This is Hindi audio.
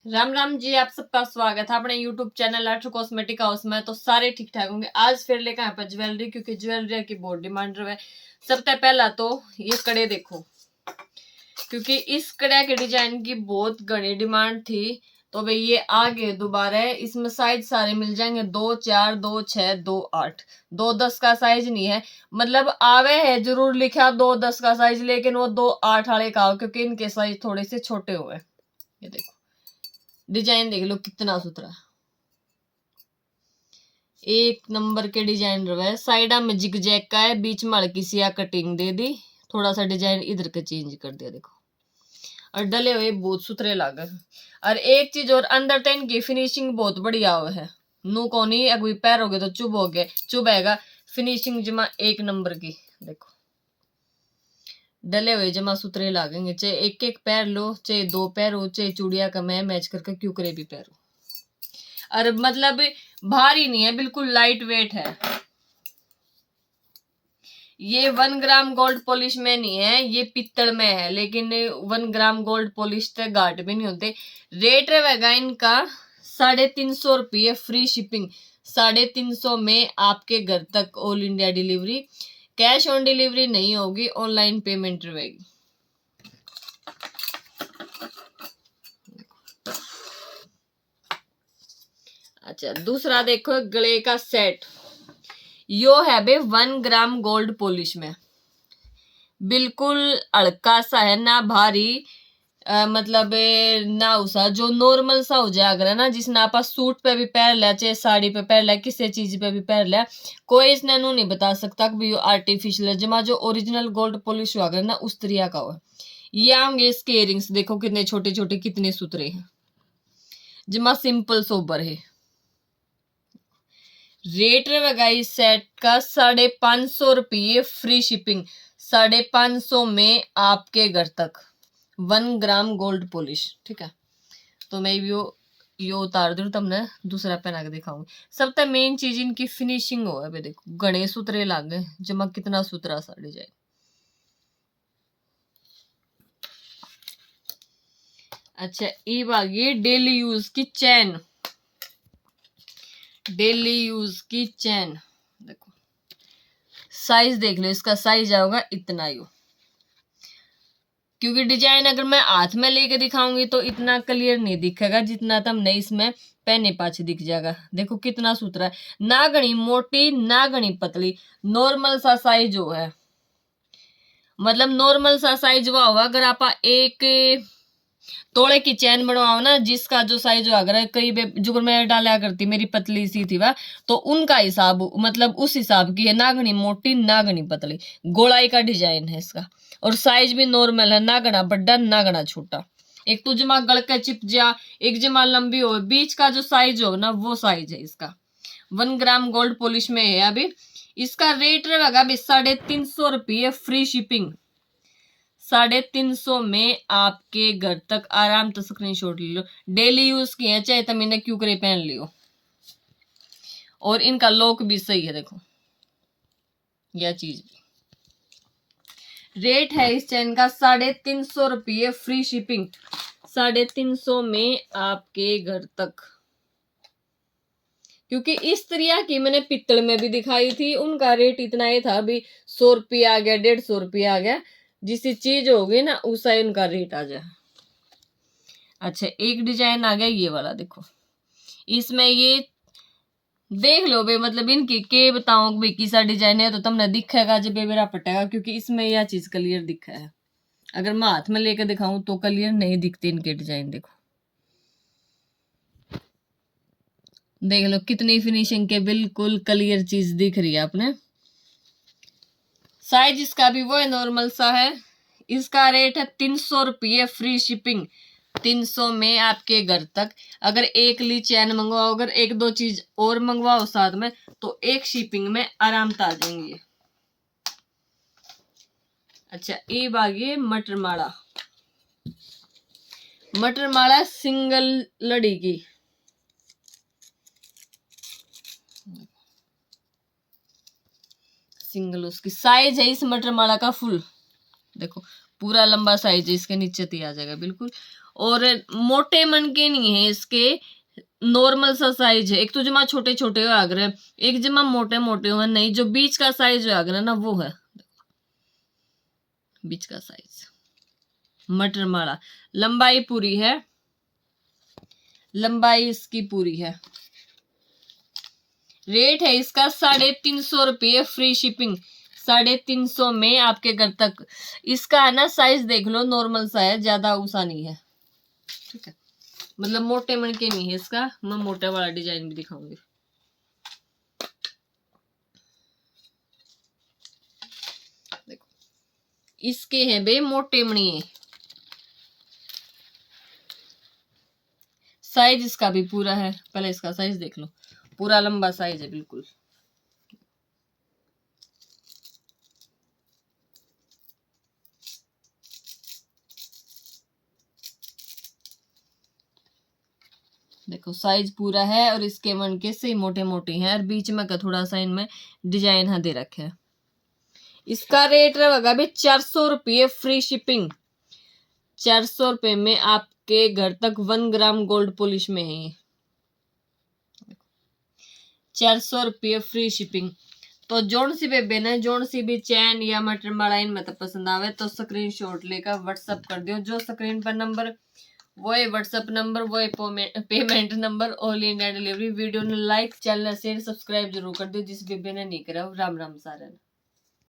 राम राम जी, आप सबका स्वागत है अपने YouTube channel art cosmetic house में। तो सारे ठीक ठाक होंगे। आज फिर लेकर यहाँ पर ज्वेलरी, क्योंकि ज्वेलरी की बहुत डिमांड रहे। सबसे पहला तो ये कड़े देखो, क्योंकि इस कड़े के डिजाइन की बहुत घनी डिमांड थी। तो भाई ये आगे दोबारा है। इसमें साइज सारे मिल जाएंगे, 2, 4, 2, 6, 2, 8, 2, 10 का साइज नहीं है। मतलब आवे है जरूर लिखा 2, 10 का साइज, लेकिन वो 2, 8 वाले का हो, क्योंकि इनके साइज थोड़े से छोटे हुए। ये देखो डिजाइन देख लो कितना सुथरा, एक नंबर के डिजाइन रहा। साइडा में जिग जैग का है, बीच में हल्की सी कटिंग दे दी, थोड़ा सा डिजाइन इधर का चेंज कर दिया देखो। और डले हुए बहुत सुथरे लागे। और एक चीज और, अंदर तो इनकी फिनिशिंग बहुत बढ़िया हुआ है। नू को नहीं अगर पैर हो गए तो चुभ हो गए, चुभेगा। फिनिशिंग जमा एक नंबर की देखो, डले हुए जमा सुथरे लागेंगे। चाहे एक एक पैर लो, चाहे 2 पैर हो, चाहे चूड़िया का मैच करके क्यों करे भी पैर हो। और मतलब भारी नहीं है, बिल्कुल लाइट वेट है। ये 1 ग्राम गोल्ड पॉलिश में नहीं है, ये पित्तल में है, लेकिन 1 ग्राम गोल्ड पॉलिश तक घाट भी नहीं होते। रेट रहेगा इनका 350 रुपये, फ्री शिपिंग। 350 में आपके घर तक all India delivery. Cash on delivery नहीं होगी, ऑनलाइन पेमेंट रहेगी। अच्छा, दूसरा देखो गले का सेट। यो है बे 1 ग्राम गोल्ड पॉलिश में, बिल्कुल हल्का सा है, ना भारी। मतलब ना उसा जो नॉर्मल सा हो जाए अगर है ना, जिसने आप सूट पे भी पहन लिया, चाहे साड़ी पे पहन लिया, किसी चीज पे भी पहन लिया, कोई इसने नू नहीं बता सकता कि ये आर्टिफिशियल है। जमा जो ओरिजिनल गोल्ड पॉलिश हुआ ना, उस तरिया का हुआ। ये आएंगे इसके इयरिंग्स देखो कितने छोटे छोटे, कितने सुथरे हैं, जमा सिंपल सोबर है। रेट रहेगा इस सेट का 550 रुपये, फ्री शिपिंग। 550 में आपके घर तक 1 ग्राम गोल्ड पॉलिश। ठीक है, तो मैं यो उतार दूं, तब मैं दूसरा पहना के दिखाऊंगी। सबसे मेन चीज इनकी फिनिशिंग हो है। देखो गणे सुतरे लागे, जमा कितना सुतरा सा डिजाइन। अच्छा, ये बागी डेली यूज की चैन, डेली यूज की चैन देखो। साइज देख लो, इसका साइज आएगा इतना ही, क्योंकि डिजाइन अगर मैं हाथ में लेके दिखाऊंगी तो इतना क्लियर नहीं दिखेगा जितना तुमने इसमें पहने पाछे दिख जाएगा। देखो कितना सुथरा है, ना घनी मोटी ना घनी पतली, नॉर्मल सा साइज हो है। मतलब नॉर्मल सा साइज हुआ होगा। अगर आप एक तोड़े की चैन बनवाओ ना, जिसका जो साइज हुआ, अगर कई जो मैं डाला करती मेरी पतली सी थी वह, तो उनका हिसाब मतलब उस हिसाब की है, ना घनी मोटी ना घनी पतली, गोलाई का डिजाइन है इसका। और साइज भी नॉर्मल है, ना घना बड़ा ना घना छोटा। एक तो जमा गल के चिप जा, एक जमा लंबी हो, बीच का जो साइज हो ना वो साइज है इसका। 1 ग्राम गोल्ड पॉलिश में है अभी। इसका रेट रहेगा अभी 350 रुपये, फ्री शिपिंग। 350 में आपके घर तक आराम से स्क्रीनशॉट ले लो। डेली यूज की है, चाहे तुम इन्हें क्यों करे पहन लियो। और इनका लॉक भी सही है देखो, यह चीज भी। रेट है इस चैन का 350 रुपये, फ्री शिपिंग। 350 में आपके घर तक। क्योंकि इस तरह की मैंने पित्तल में भी दिखाई थी, उनका रेट इतना ही था। अभी 100 रुपया आ गया, 150 रुपया आ गया। जिस चीज होगी ना उसा उनका रेट आ जाए। अच्छा, एक डिजाइन आ गया ये वाला देखो। इसमें ये देख लो भाई, मतलब इनकी के बताऊं भाई किसा डिजाइन है, तो तुमने दिखेगा जब मेरा पटेगा, क्योंकि इसमें यह चीज क्लियर दिखा है। अगर मैं हाथ में लेकर दिखाऊं तो क्लियर नहीं दिखते इनके डिजाइन। देखो देख लो कितनी फिनिशिंग के, बिल्कुल क्लियर चीज दिख रही है अपने। साइज इसका भी वो है, नॉर्मल सा है। इसका रेट है 300 रुपये, फ्री शिपिंग। 300 में आपके घर तक। अगर एक ली चैन मंगवाओ, अगर 1-2 चीज और मंगवाओ साथ में, तो एक शिपिंग में आराम से आ जाएंगे। अच्छा, ये बागी मटर माला। मटर माला सिंगल लड़ी की, सिंगल उसकी साइज है इस मटर माला का फुल। देखो पूरा लंबा साइज है, इसके नीचे तो आ जाएगा बिल्कुल। और मोटे मन के नहीं है इसके, नॉर्मल सा साइज है। एक तो जमा छोटे छोटे हो आगरे, एक जमा मोटे मोटे हो नहीं, जो बीच का साइज हो आगरा ना वो है बीच का साइज। मटर माला लंबाई पूरी है, लंबाई इसकी पूरी है। रेट है इसका 350 रुपये, फ्री शिपिंग 350 में आपके घर तक। इसका है ना साइज देख लो, नॉर्मल सा है, ज्यादा ऊंचा नहीं है, ठीक है, मतलब मोटे मन के नहीं है इसका। मैं मोटे वाला डिजाइन भी दिखाऊंगी। देखो इसके हैं बे मोटे मणि, साइज इसका भी पूरा है। पहले इसका साइज देख लो, पूरा लंबा साइज है बिल्कुल। देखो साइज पूरा है, और इसके मन के से मोटे मोटे हैं, और बीच में का थोड़ा सा इनमें डिजाइन हाँ दे रखे है। इसका रेट रहेगा भी 400 रुपये, फ्री शिपिंग। 400 रुपये में आपके घर तक 1 ग्राम गोल्ड पॉलिश में है ये, 400 रुपये फ्री शिपिंग। तो जोन सी बेबे ने जोन सी भी चैन या मटर माला इनमें तो पसंद आवे तो स्क्रीनशॉट लेकर व्हाट्सअप कर दियो। जो स्क्रीन पर नंबर वो है व्हाट्सअप नंबर, वो है payment number, all India delivery. Video ने लाइक, चैनल शेयर, सब्सक्राइब जरूर कर दियो जिस बेबे ने नहीं करा। राम राम सारे।